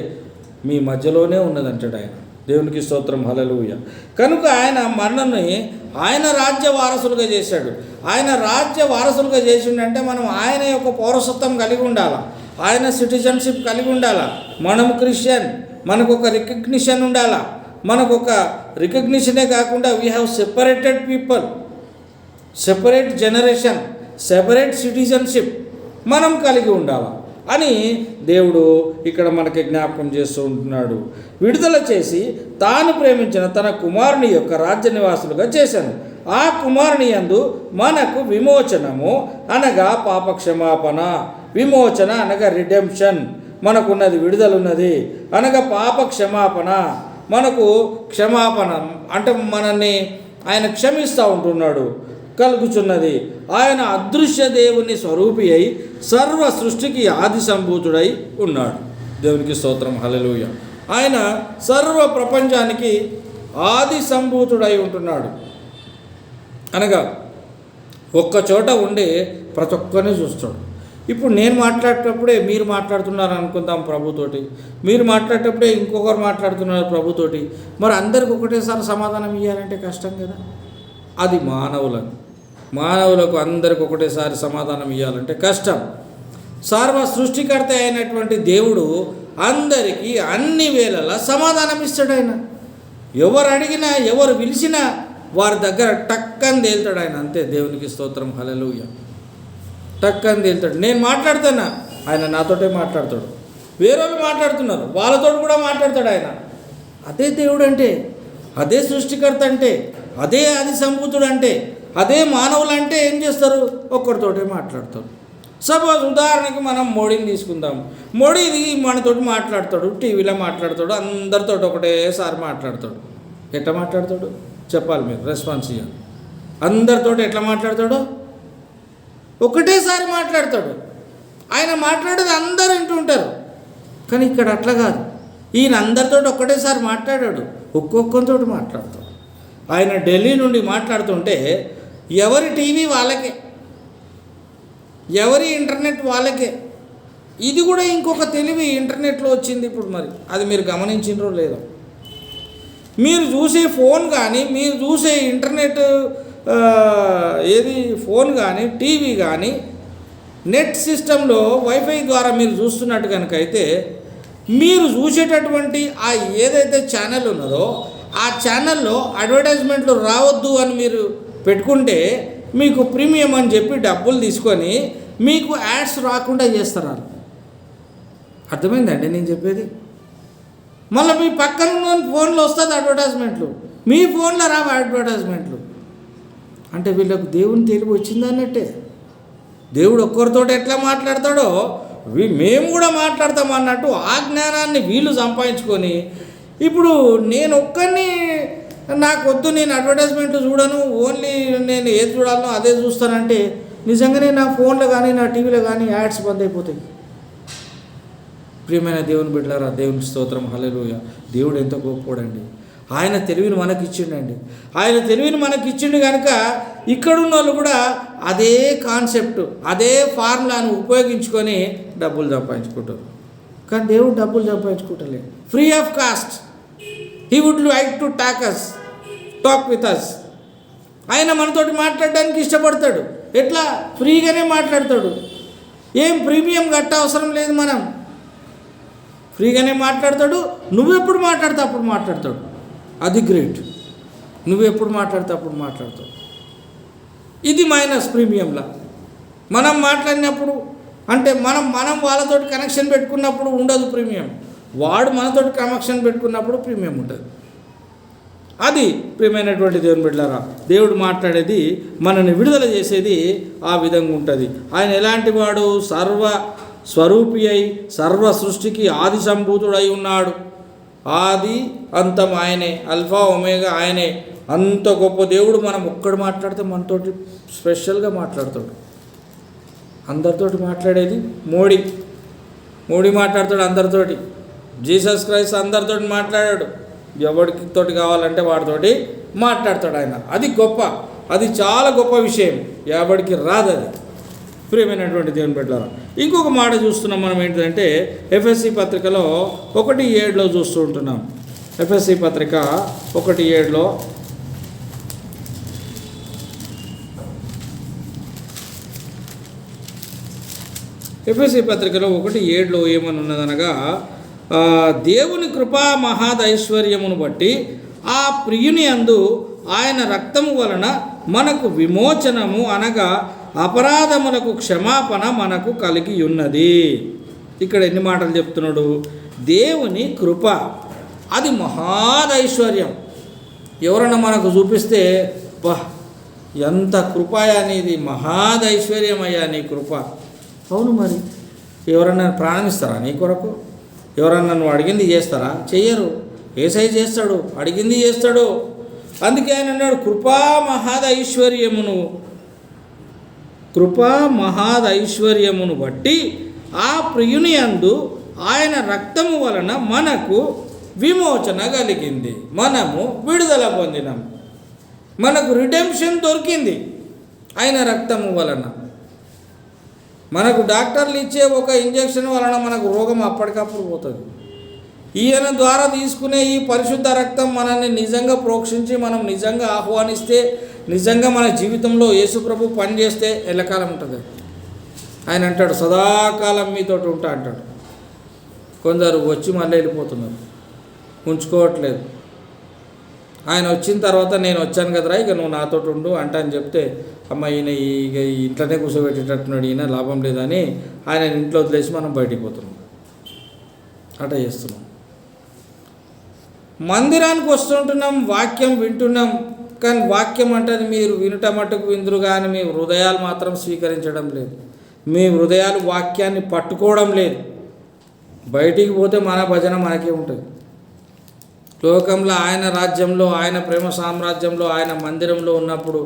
మీ మధ్యలోనే ఉన్నదంటాడు ఆయన. దేవునికి స్తోత్రం, హల్లెలూయా. కనుక ఆయన మనల్ని ఆయన రాజ్య వారసులుగా చేశాడు. ఆయన రాజ్య వారసులుగా చేసిండంటే మనం ఆయన యొక్క పౌరసత్వం కలిగి ఉండాలా, ఆయన సిటిజన్షిప్ కలిగి ఉండాలా. మనం క్రిస్టియన్, మనకు ఒక రికగ్నిషన్ ఉండాలా. మనకు ఒక రికగ్నిషనే కాకుండా we have separated people, separate generation, separate citizenship మనం కలిగి ఉండాలా అని దేవుడు ఇక్కడ మనకి జ్ఞాపకం చేస్తూ ఉంటున్నాడు. విడుదల చేసి తాను ప్రేమించిన తన కుమారుని యొక్క రాజ్య నివాసులుగా చేశాను. ఆ కుమారుని యందు మనకు విమోచనము అనగా పాపక్షమాపణ, విమోచన అనగా రిడెంప్షన్, మనకున్నది విడుదల ఉన్నది అనగా పాప క్షమాపణ. మనకు క్షమాపణ అంటే మనల్ని ఆయన క్షమిస్తూ ఉంటున్నాడు, కలుగుచున్నది. ఆయన అదృశ్య దేవుని స్వరూపి అయి సర్వ సృష్టికి ఆది సంభూతుడై ఉన్నాడు. దేవునికి స్తోత్రం, హల్లెలూయా. ఆయన సర్వ ప్రపంచానికి ఆది సంభూతుడై ఉంటున్నాడు. అనగా ఒక్క చోట ఉండి ప్రతి ఒక్కరిని చూస్తాడు. ఇప్పుడు నేను మాట్లాడేటప్పుడే మీరు మాట్లాడుతున్నారు అనుకుందాం ప్రభుతోటి, మీరు మాట్లాడేటప్పుడే ఇంకొకరు మాట్లాడుతున్నారు ప్రభుతోటి, మరి అందరికి ఒకటేసారి సమాధానం ఇవ్వాలంటే కష్టం కదా. అది మానవులకు అందరికి ఒకటేసారి సమాధానం ఇవ్వాలంటే కష్టం. సర్వ సృష్టికర్త అయినటువంటి దేవుడు అందరికీ అన్ని వేళలా సమాధానం ఇస్తాడు. ఆయన ఎవరు అడిగినా ఎవరు పిలిచినా వారి దగ్గర టక్కని తేలుతాడు ఆయన. అంతే, దేవునికి స్తోత్రం, హల్లెలూయా. టక్కని తేలుతాడు. నేను మాట్లాడుతున్నా, ఆయన నాతోటే మాట్లాడతాడు. వేరే వాళ్ళు మాట్లాడుతున్నారు, వాళ్ళతో కూడా మాట్లాడతాడు ఆయన. అదే దేవుడు అంటే, అదే సృష్టికర్త అంటే, అదే ఆది సంభూతుడు అంటే, అదే మానవులు అంటే ఏం చేస్తారు? ఒక్కరితోటే మాట్లాడతారు. సపోజ్ ఉదాహరణకి మనం మోడీని తీసుకుందాం. మోడీ మనతోటి మాట్లాడతాడు, టీవీలో మాట్లాడతాడు, అందరితో ఒకటేసారి మాట్లాడతాడు. ఎట్లా మాట్లాడతాడు చెప్పాలి, మీరు రెస్పాన్స్ ఇవ్వాలి. అందరితో ఎట్లా మాట్లాడతాడు? ఒకటేసారి మాట్లాడతాడు. ఆయన మాట్లాడేది అందరు వింటుంటారు. కానీ ఇక్కడ అట్లా కాదు. ఈయన అందరితో ఒకటేసారి మాట్లాడాడు, ఒక్కొక్కరితో మాట్లాడతాడు. ఆయన ఢిల్లీ నుండి మాట్లాడుతుంటే ఎవరి టీవీ వాళ్ళకే, ఎవరి ఇంటర్నెట్ వాళ్ళకే. ఇది కూడా ఇంకొక తెలివి ఇంటర్నెట్లో వచ్చింది ఇప్పుడు. మరి అది మీరు గమనించినరో లేదో? మీరు చూసే ఫోన్ కానీ, మీరు చూసే ఇంటర్నెట్ ఏది ఫోన్ కానీ, టీవీ కానీ, నెట్ సిస్టంలో వైఫై ద్వారా మీరు చూస్తున్నట్టు కనుక అయితే, మీరు చూసేటటువంటి ఆ ఏదైతే ఛానల్ ఉన్నదో ఆ ఛానల్లో అడ్వర్టైజ్మెంట్లు రావద్దు అని మీరు పెట్టుకుంటే మీకు ప్రీమియం అని చెప్పి డబ్బులు తీసుకొని మీకు యాడ్స్ రాకుండా చేస్తారు. అర్థమైందండి నేను చెప్పేది? మళ్ళీ మీ పక్కన ఉన్న ఫోన్లో వస్తుంది అడ్వర్టైజ్మెంట్లు, మీ ఫోన్లో రావు అడ్వర్టైజ్మెంట్లు. అంటే వీళ్ళకు దేవుని తెలివి వచ్చింది అన్నట్టే. దేవుడు ఒక్కరితో ఎట్లా మాట్లాడతాడో మేము కూడా మాట్లాడతాం అన్నట్టు ఆ జ్ఞానాన్ని వీళ్ళు సంపాదించుకొని, ఇప్పుడు నేను ఒక్కరిని నాకు వద్దు, నేను అడ్వర్టైజ్మెంట్లు చూడను, ఓన్లీ నేను ఏది చూడాలనో అదే చూస్తానంటే నిజంగానే నా ఫోన్లో కానీ నా టీవీలో కానీ యాడ్స్ బంద్ అయిపోతాయి. ప్రియమైన దేవుని బిడ్డలారా, దేవునికి స్తోత్రం, హల్లెలూయా. దేవుడు ఎంతో గొప్పోడండి. ఆయన తెలివిని మనకి ఇచ్చిండండి. ఆయన తెలివిని మనకి ఇచ్చిండు కనుక ఇక్కడున్న వాళ్ళు కూడా అదే కాన్సెప్ట్, అదే ఫార్ములాను ఉపయోగించుకొని డబ్బులు సంపాదించుకుంటారు. కానీ దేవుడు డబ్బులు సంపాదించుకుంటలేదు. Free of cost he would like to talk with us. ఆయన మనతోటి మాట్లాడడానికి ఇష్టపడతాడు. ఎట్లా? ఫ్రీగానే మాట్లాడతాడు. ఏం ప్రీమియం కట్ట అవసరం లేదు. మనం ఫ్రీగానే మాట్లాడతాడు. నువ్వెప్పుడు మాట్లాడితే అప్పుడు మాట్లాడతాడు. అది గ్రేట్. నువ్వెప్పుడు మాట్లాడితే అప్పుడు మాట్లాడతాడు. ఇది మైనస్ ప్రీమియంలా. మనం మాట్లాడినప్పుడు అంటే మనం వాళ్ళతోటి కనెక్షన్ పెట్టుకున్నప్పుడు ఉండదు ప్రీమియం. వాడు మనతోటి కనెక్షన్ పెట్టుకున్నప్పుడు ప్రీమియం ఉంటుంది. అది ప్రియమైనటువంటి దేవుని బిడ్డలారా, దేవుడు మాట్లాడేది మనల్ని విడుదల చేసేది ఆ విధంగా ఉంటుంది. ఆయన ఎలాంటి వాడు? సర్వ స్వరూపి అయి సర్వ సృష్టికి ఆది సంభూతుడై ఉన్నాడు. ఆది అంతం ఆయనే, అల్ఫా ఒమేగా ఆయనే. అంత గొప్ప దేవుడు. మనం ఒక్కడు మాట్లాడితే మనతోటి స్పెషల్గా మాట్లాడతాడు. అందరితోటి మాట్లాడేది మోడీ మాట్లాడతాడు అందరితోటి. జీసస్ క్రైస్ట్ అందరితోటి మాట్లాడాడు. ఎవరికి తోటి కావాలంటే వాడితోటి మాట్లాడతాడు ఆయన. అది గొప్ప, అది చాలా గొప్ప విషయం. ఎవరికి రాదు అది. ప్రియమైనటువంటి దేవుని బిడ్డలారా, ఇంకొక మాట చూస్తున్నాం మనం. ఏంటంటే ఎఫ్ఎస్సి పత్రికలో 1:7 చూస్తూ ఉంటున్నాం. ఎఫ్ఎస్సి పత్రిక 1:7 ఎఫ్ఎస్సి పత్రికలో 1:7 ఏమని ఉన్నదనగా, దేవుని కృపా మహాదైశ్వర్యమును బట్టి ఆ ప్రియుని యందు ఆయన రక్తము వలన మనకు విమోచనము అనగా అపరాధములకు క్షమాపణ మనకు కలిగి ఉన్నది. ఇక్కడ ఎన్ని మాటలు చెప్తున్నాడు? దేవుని కృప అది మహాదైశ్వర్యం. ఎవరన్నా మనకు చూపిస్తే బా ఎంత కృపయా నీది, మహాదైశ్వర్యమయ్యా నీ కృప. అవును, మరి ఎవరన్నా ప్రాణమిస్తారా నీ కొరకు? ఎవరన్నా నువ్వు అడిగింది చేస్తారా? చెయ్యరు. యేసయ్య చేస్తాడు, అడిగింది చేస్తాడు. అందుకే ఆయన అన్నాడు, కృపా మహాదైశ్వర్యమును బట్టి ఆ ప్రియుని యందు ఆయన రక్తము వలన మనకు విమోచన కలిగింది. మనము విడుదల పొందినాం. మనకు రిడెంప్షన్ దొరికింది ఆయన రక్తము వలన. మనకు డాక్టర్లు ఇచ్చే ఒక ఇంజెక్షన్ వలన మనకు రోగం అప్పటికప్పుడు పోతుంది. ఈయన ద్వారా తీసుకునే ఈ పరిశుద్ధ రక్తం మనల్ని నిజంగా ప్రోక్షించి మనం నిజంగా ఆహ్వానిస్తే, నిజంగా మన జీవితంలో యేసుప్రభు పనిచేస్తే ఎల్లకాలం ఉంటుంది. ఆయన అంటాడు సదాకాలం మీతో ఉంటా అంటాడు. కొందరు వచ్చి మళ్ళీ వెళ్ళిపోతున్నారు, ఉంచుకోవట్లేదు. ఆయన వచ్చిన తర్వాత నేను వచ్చాను కదరా ఇక నువ్వు నాతో ఉండు అంట అని చెప్తే, అమ్మ ఈయన ఇక ఇంట్లోనే కూర్చోబెట్టేటట్టున్నాడు, ఈయన లాభం లేదని ఆయన ఇంట్లో వదిలేసి మనం బయటికి పోతున్నాం. అట్లా చేస్తున్నాం. మందిరానికి వస్తుంటున్నాం, వాక్యం వింటున్నాం, కానీ వాక్యం అంటే మీరు వినుట మట్టుకు విందురు కానీ మీ హృదయాలు మాత్రం స్వీకరించడం లేదు. మీ హృదయాలు వాక్యాన్ని పట్టుకోవడం లేదు. బయటికి పోతే మన భజన మనకే ఉంటుంది. లోకంలో ఆయన రాజ్యంలో, ఆయన ప్రేమ సామ్రాజ్యంలో, ఆయన మందిరంలో ఉన్నప్పుడు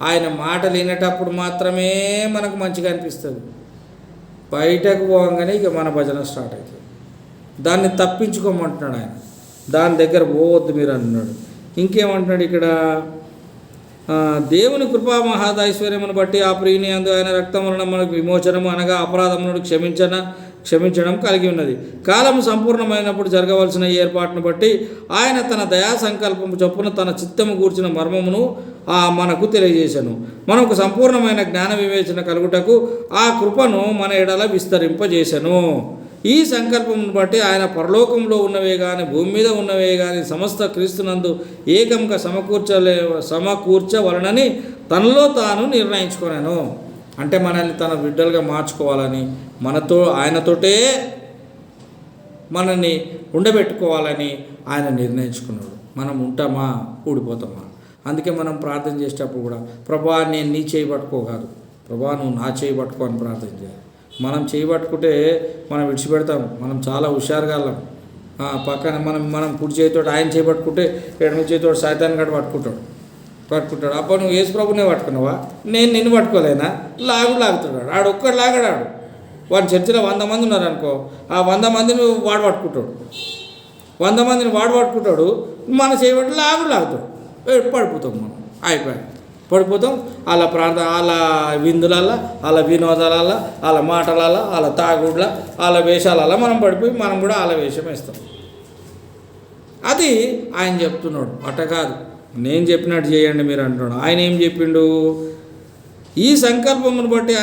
ఆయన మాటలు వినేటప్పుడు మాత్రమే మనకు మంచిగా అనిపిస్తుంది. బయటకు పోగానే ఇక మన భజన స్టార్ట్ అవుతుంది. దాన్ని తప్పించుకోమంటున్నాడు ఆయన. దాని దగ్గర పోవద్దు మీరు అంటున్నాడు. ఇంకేమంటున్నాడు ఇక్కడ, దేవుని కృపా మహాదైశ్వర్యమును బట్టి ఆ ప్రియుని యందు ఆయన రక్తం వలన మనకు విమోచనము అనగా అపరాధములను క్షమించడం కలిగి ఉన్నది. కాలము సంపూర్ణమైనప్పుడు జరగవలసిన ఏర్పాటును బట్టి ఆయన తన దయా సంకల్పము చొప్పున తన చిత్తము కూర్చిన మర్మమును మనకు తెలియజేశాను. మనకు సంపూర్ణమైన జ్ఞాన వివేచన కలుగుటకు ఆ కృపను మన ఎడల విస్తరింపజేశాను. ఈ సంకల్పమును బట్టి ఆయన పరలోకంలో ఉన్నవే కానీ భూమి మీద ఉన్నవే కానీ సమస్త క్రీస్తునందు ఏకంగా సమకూర్చవలనని తనలో తాను నిర్ణయించుకున్నాను. అంటే మనల్ని తన బిడ్డలుగా మార్చుకోవాలని, ఆయనతోటే మనల్ని ఉండబెట్టుకోవాలని ఆయన నిర్ణయించుకున్నాడు. మనం ఉంటామా, ఊడిపోతామా? అందుకే మనం ప్రార్థన చేసేటప్పుడు కూడా, ప్రభా నేను నీ చేయి పట్టుకోకాదు, ప్రభా నువ్వు నా చేయి పట్టుకో అని ప్రార్థన చేయాలి. మనం చేయి పట్టుకుంటే మనం విడిచిపెడతాం. మనం చాలా హుషారుగాళ్ళం. పక్కన మనం కుడి చేతితో ఆయన చేయి పట్టుకుంటే ఎడమ చేతితో సైతాన్ గడ్డ పట్టుకుంటాడు. అప్పుడు నువ్వు యేసు ప్రభునే పట్టుకున్నావా, నేను నిన్ను పట్టుకోలేనా? లాగుతాడు. ఆడు ఒక్కడు లాగడాడు. వాడి చర్చిలో 100 మంది ఉన్నారనుకో, ఆ 100 మందిని వాడు పట్టుకుంటాడు. 100 మందిని వాడు పట్టుకుంటాడు, మన చేయబట్టి లాగుతాడు. పడిపోతాం మనం. అయిపోయాడు, పడిపోతాం. వాళ్ళ ప్రార్థన, వాళ్ళ విందులల్లా, వాళ్ళ వినోదాలల్లా, వాళ్ళ మాటలల్లా, వాళ్ళ తాగుడ్ల, వాళ్ళ వేషాలల్లా మనం పడిపోయి మనం కూడా వాళ్ళ వేషం వేస్తాం. అది ఆయన చెప్తున్నాడు. అట్ట కాదు, నేను చెప్పినట్టు చేయండి మీరు అంటున్నాడు. ఆయన ఏం చెప్పిండు? ఈ సంకల్పమును బట్టి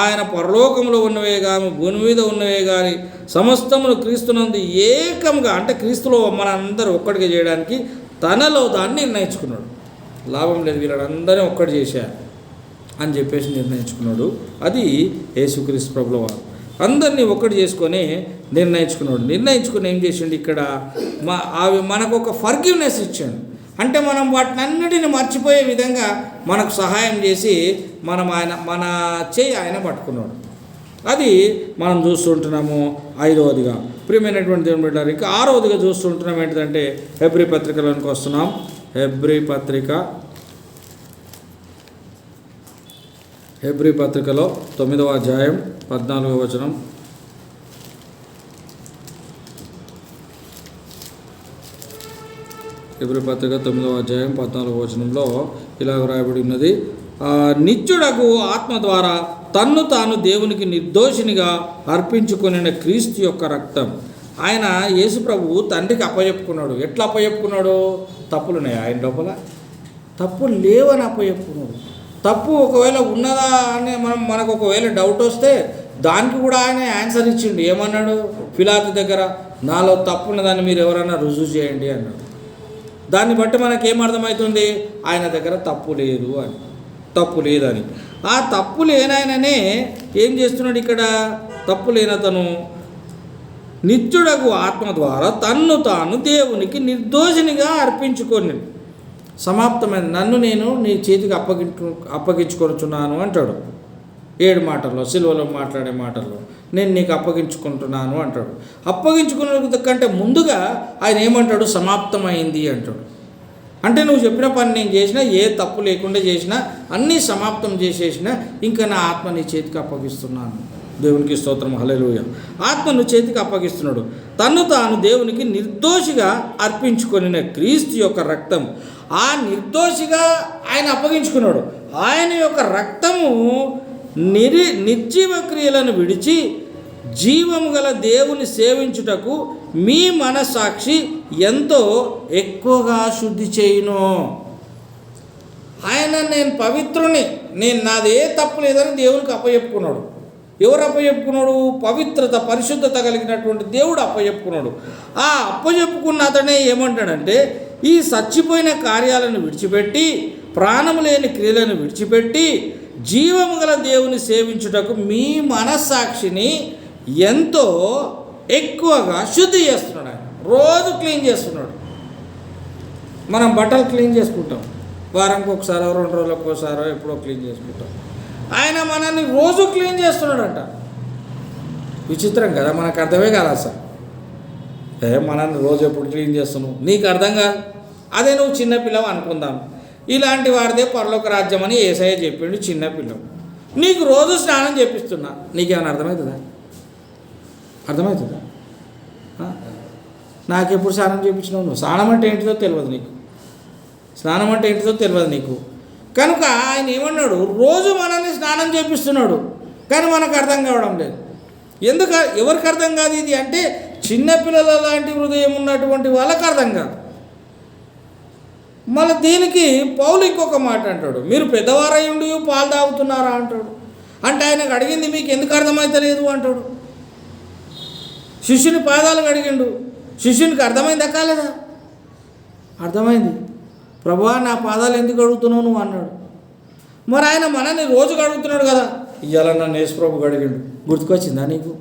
ఆయన పరలోకంలో ఉన్నవే కానీ భూమి మీద ఉన్నవే కానీ సమస్తమును క్రీస్తునందు ఏకంగా, అంటే క్రీస్తులో మనందరూ ఒక్కడిగా చేయడానికి తనలో దాన్ని నిర్ణయించుకున్నాడు. లాభం లేదు, వీళ్ళందరినీ ఒక్కటి చేశారు అని చెప్పేసి నిర్ణయించుకున్నాడు. అది యేసుక్రీస్తు ప్రభుల వారు అందరినీ ఒక్కటి చేసుకొని నిర్ణయించుకుని ఏం చేసిండు ఇక్కడ, మనకు ఒక ఫర్గివ్నెస్ ఇచ్చాడు. అంటే మనం వాటిని అన్నిటిని మర్చిపోయే విధంగా మనకు సహాయం చేసి మన చేయి ఆయన పట్టుకున్నాడు. అది మనం చూస్తుంటున్నాము. 5వదిగా ప్రియమైనటువంటి దేవుని బిడ్డలారా, ఇంకా 6వదిగా చూస్తుంటున్నాం ఏంటంటే హెబ్రీ పత్రికలోనికి వస్తున్నాం. హెబ్రీ పత్రికలో 9వ అధ్యాయం 14వ వచనం. హెబ్రీ పత్రిక 9వ అధ్యాయం 14వ వచనంలో ఇలా వ్రాయబడి ఉన్నది, నిత్యుడకు ఆత్మ ద్వారా తన్ను తాను దేవునికి నిర్దోషినిగా అర్పించుకొనిన క్రీస్తు యొక్క రక్తం. ఆయన యేసు ప్రభువు తండ్రికి అప్పచెప్పుకున్నాడు. ఎట్లా అప్పచెప్పుకున్నాడు? తప్పులున్నాయి ఆయన లోపల, తప్పులు లేవని అప్పచెప్పుకున్నాడు. తప్పు ఒకవేళ ఉన్నదా అని మనకు ఒకవేళ డౌట్ వస్తే దానికి కూడా ఆయన ఆన్సర్ ఇచ్చిండు. ఏమన్నాడు? పిలాతు దగ్గర నాలో తప్పు ఉన్నదాన్ని మీరు ఎవరైనా రుజువు చేయండి అన్నాడు. దాన్ని బట్టి మనకేమర్థమవుతుంది? ఆయన దగ్గర తప్పు లేదని. ఆ తప్పు లేనాయననే ఏం చేస్తున్నాడు ఇక్కడ? తప్పు లేనతను నిత్యుడకు ఆత్మ ద్వారా తన్ను తాను దేవునికి నిర్దోషినిగా అర్పించుకొని సమాప్తమైన నన్ను నేను నీ చేతికి అప్పగించుకొనుచున్నాను అంటాడు. 7 మాటల్లో, సిలువలో మాట్లాడే మాటల్లో నేను నీకు అప్పగించుకుంటున్నాను అంటాడు. అప్పగించుకున్న కంటే ముందుగా ఆయన ఏమంటాడు? సమాప్తమైంది అంటాడు. అంటే నువ్వు చెప్పిన పని నేను చేసినా, ఏ తప్పు లేకుండా చేసినా, అన్నీ సమాప్తం చేసేసినా, ఇంకా నా ఆత్మ నీ చేతికి అప్పగిస్తున్నాను. దేవునికి స్తోత్రం, హల్లెలూయా. ఆత్మను చేతికి అప్పగిస్తున్నాడు. తన్ను తాను దేవునికి నిర్దోషిగా అర్పించుకొనిన క్రీస్తు యొక్క రక్తం. ఆ నిర్దోషిగా ఆయన అప్పగించుకున్నాడు. ఆయన యొక్క రక్తము నిర్జీవ క్రియలను విడిచి జీవము గల దేవుని సేవించుటకు మీ మనస్సాక్షి ఎంతో ఎక్కువగా శుద్ధి చేయును. ఆయన నేను పవిత్రుని, నాది ఏ తప్పు లేదని దేవునికి అప్పచెప్పుకున్నాడు. ఎవరు అప్పచెప్పుకున్నాడు? పవిత్రత, పరిశుద్ధత కలిగినటువంటి దేవుడు అప్పచెప్పుకున్నాడు. ఆ అప్పచెప్పుకున్న అతనే ఏమంటాడంటే, ఈ చచ్చిపోయిన కార్యాలను విడిచిపెట్టి, ప్రాణము లేని క్రియలను విడిచిపెట్టి, జీవము గల దేవుని సేవించుటకు మీ మనస్సాక్షిని ఎంతో ఎక్కువగా శుద్ధి చేస్తున్నాడు. ఆయన రోజు క్లీన్ చేస్తున్నాడు. మనం బట్టలు క్లీన్ చేసుకుంటాం, వారానికి ఒకసారో 2 రోజులకు ఒకసారో ఎప్పుడో క్లీన్ చేసుకుంటాం. ఆయన మనల్ని రోజు క్లీన్ చేస్తున్నాడంట. విచిత్రం కదా, మనకు అర్థమే కాదు అసలు. మనల్ని రోజు ఎప్పుడు క్లీన్ చేస్తున్నావు, నీకు అర్థం కాదు. అదే నువ్వు చిన్నపిల్లవు అనుకుందాం. ఇలాంటి వారిదే పరలోక రాజ్యం అని యేసయ్య చెప్పిండు. చిన్నపిల్లవు నీకు రోజు స్నానం చేపిస్తున్నా, నీకేమైనా అర్థమవుతుందా? అర్థమవుతుందా? నాకెప్పుడు స్నానం చేయించినావు నువ్వు? స్నానం అంటే ఏంటిదో తెలియదు నీకు. స్నానం అంటే ఏంటిదో తెలియదు నీకు. కనుక ఆయన ఏమన్నాడు, రోజు మనల్ని స్నానం చేపిస్తున్నాడు. కానీ మనకు అర్థం కావడం లేదు. ఎవరికి అర్థం కాదు ఇది అంటే, చిన్నపిల్లల లాంటి హృదయం ఉన్నటువంటి వాళ్ళకి అర్థం కాదు. మళ్ళీ దీనికి పౌలు ఇంకొక మాట అంటాడు, మీరు పెద్దవారై ఉండి పాలు తాగుతున్నారా అంటాడు. అంటే ఆయనకు అడిగింది మీకు ఎందుకు అర్థమవుతలేదు అంటాడు. శిష్యుని పాదాలు అడిగిండు, శిష్యునికి అర్థమైందా కాలేదా? అర్థమైంది. ప్రభువా నా పాదాలు ఎందుకు అడుగుతున్నావు నువ్వు అన్నాడు. మరి ఆయన మనల్ని రోజు అడుగుతున్నాడు కదా. ఇవాళ నన్ను యేసుప్రభు అడిగిండు, గుర్తుకొచ్చిందా నీకు?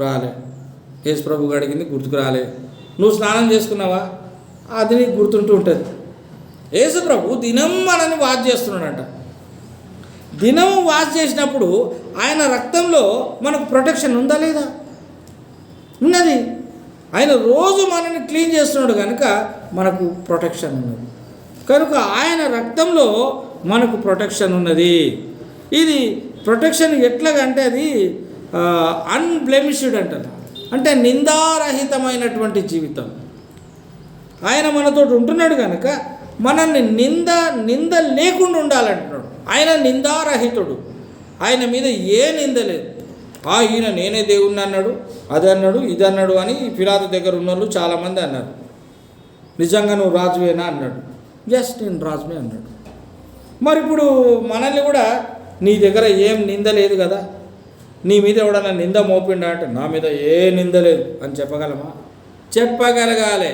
రాలే. యేసుప్రభు అడిగింది గుర్తుకు రాలే. నువ్వు స్నానం చేసుకున్నావా? అది నీకు గుర్తుంటూ ఉంటుంది. యేసుప్రభు దినం మనల్ని వాచ్ చేస్తున్నాడంట. దినం వాచ్ చేసినప్పుడు ఆయన రక్తంలో మనకు ప్రొటెక్షన్ ఉందా లేదా? ఉన్నది. ఆయన రోజు మనల్ని క్లీన్ చేస్తున్నాడు కనుక మనకు ప్రొటెక్షన్ ఉన్నది. కనుక ఆయన రక్తంలో మనకు ప్రొటెక్షన్ ఉన్నది. ఇది ప్రొటెక్షన్ ఎట్లాగంటే అది అన్బ్లెమిష్డ్ అంటారు. అంటే నిందారహితమైనటువంటి జీవితం. ఆయన మనతో ఉంటున్నాడు కనుక మనల్ని నింద లేకుండా ఉండాలంటున్నాడు. ఆయన నిందారహితుడు. ఆయన మీద ఏ నింద లేదు. ఈయన నేనే దేవుణ్ణి అన్నాడు, అది అన్నాడు, ఇది అన్నాడు అని పిలాతు దగ్గర ఉన్న వాళ్ళు చాలామంది అన్నారు. నిజంగా నువ్వు రాజువేనా అన్నాడు. జస్ట్ నేను రాజునే అన్నాడు. మరి ఇప్పుడు మనల్ని కూడా నీ దగ్గర ఏం నింద లేదు కదా, నీ మీద ఎవడన్నా నింద మోపిండా అంటే నా మీద ఏ నింద లేదు అని చెప్పగలమా? చెప్పగలగాలి.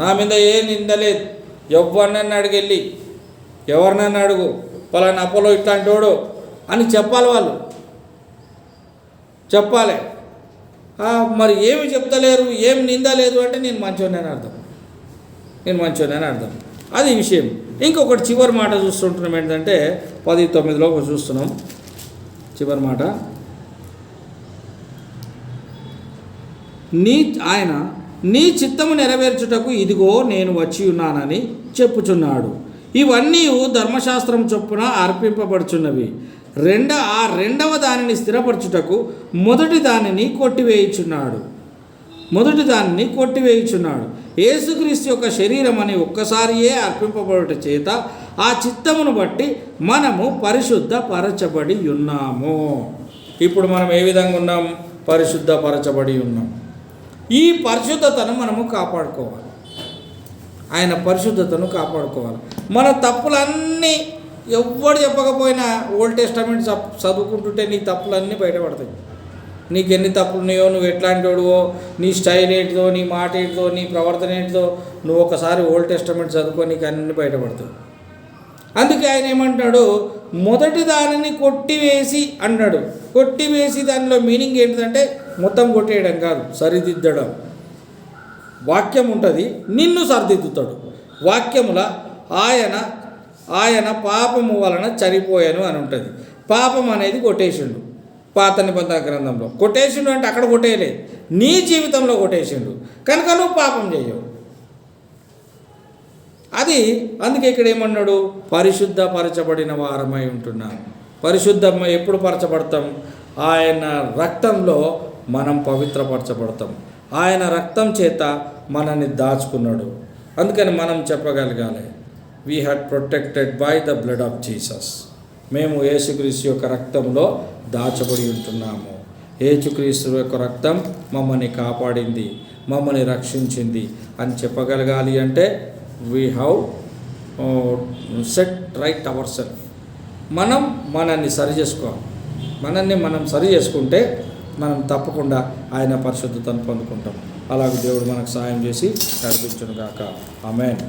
నా మీద ఏ నింద లేదు. ఎవరినన్నా అడిగెళ్ళి, ఎవరినన్నా అడుగు, పలానా అపోలో ఇట్లాంటి వాడు అని చెప్పాలి. వాళ్ళు చెప్పాలి. మరి ఏమి చెప్తలేరు, ఏం నింద లేదు అంటే నేను మంచోనని అర్థం. అది విషయం. ఇంకొకటి చివరి మాట చూస్తుంటున్నాం ఏంటంటే 10:9లో చూస్తున్నాం. చివరి మాట, నీ చిత్తము నెరవేర్చుటకు ఇదిగో నేను వచ్చి ఉన్నానని చెప్పుచున్నాడు. ఇవన్నీ ధర్మశాస్త్రం చొప్పున అర్పింపబడుచున్నవి. రెండవ దానిని స్థిరపరచుటకు మొదటి దానిని కొట్టివేయుచున్నాడు. యేసుక్రీస్తు యొక్క శరీరం అని ఒక్కసారియే అర్పింపబడుట చేత ఆ చిత్తమును బట్టి మనము పరిశుద్ధపరచబడి ఉన్నాము. ఇప్పుడు మనం ఏ విధంగా ఉన్నాం? పరిశుద్ధపరచబడి ఉన్నాం. ఈ పరిశుద్ధతను మనము కాపాడుకోవాలి. ఆయన పరిశుద్ధతను కాపాడుకోవాలి. మన తప్పులన్నీ ఎవ్వడు చెప్పకపోయినా ఓల్డ్ టెస్టమెంట్ చదువుకుంటుంటే నీ తప్పులన్నీ బయటపడతాయి. నీకు ఎన్ని తప్పులు ఉన్నాయో, నువ్వు ఎట్లాంటి వాడువో, నీ స్టైల్ ఏంటిదో, నీ మాట ఏంటిదో, నీ ప్రవర్తన ఏంటిదో నువ్వు ఒకసారి ఓల్డ్ టెస్టమెంట్ చదువుకో, నీకు అన్నీ బయటపడతాయి. అందుకే ఆయన ఏమంటాడు, మొదటి దానిని కొట్టివేసి అన్నాడు. కొట్టివేసి దానిలో మీనింగ్ ఏంటిదంటే మొత్తం కొట్టేయడం కాదు, సరిదిద్దడం. వాక్యం ఉంటుంది, నిన్ను సరిదిద్దుతాడు. వాక్యముల ఆయన పాపము వలన చనిపోయాను అని ఉంటుంది. పాపం అనేది కొట్టేసిండు పాత నిబంధన గ్రంథంలో. కొట్టేసిండు అంటే అక్కడ కొట్టేయలేదు, నీ జీవితంలో కొట్టేసిండు కనుక నువ్వు పాపం చేయవు. అది అందుకే ఇక్కడ ఏమన్నాడు, పరిశుద్ధపరచబడిన వారమై ఉంటున్నాం. పరిశుద్ధం ఎప్పుడు పరచబడతాం? ఆయన రక్తంలో మనం పవిత్రపరచబడతాం. ఆయన రక్తం చేత మనల్ని దాచుకున్నాడు. అందుకని మనం చెప్పగలగాలి, we had protected by the blood of Jesus. మేము యేసుక్రీస్తు యొక్క రక్తంలో దాచబడి ఉంటున్నాము. యేసుక్రీస్తు యొక్క రక్తం మమ్మల్ని కాపాడింది, మమ్మల్ని రక్షించింది అని చెప్పగలగాలి అంటే we have set right our self. మనల్ని సరి చేసుకోవాలి. మనం సరి చేసుకుంటే మనం తప్పకుండా ఆయన పరిశుద్ధతను పొందుకుంటాం. అలాగే దేవుడు మనకు సాయం చేసి నడిపించును గాక. ఆమేన్.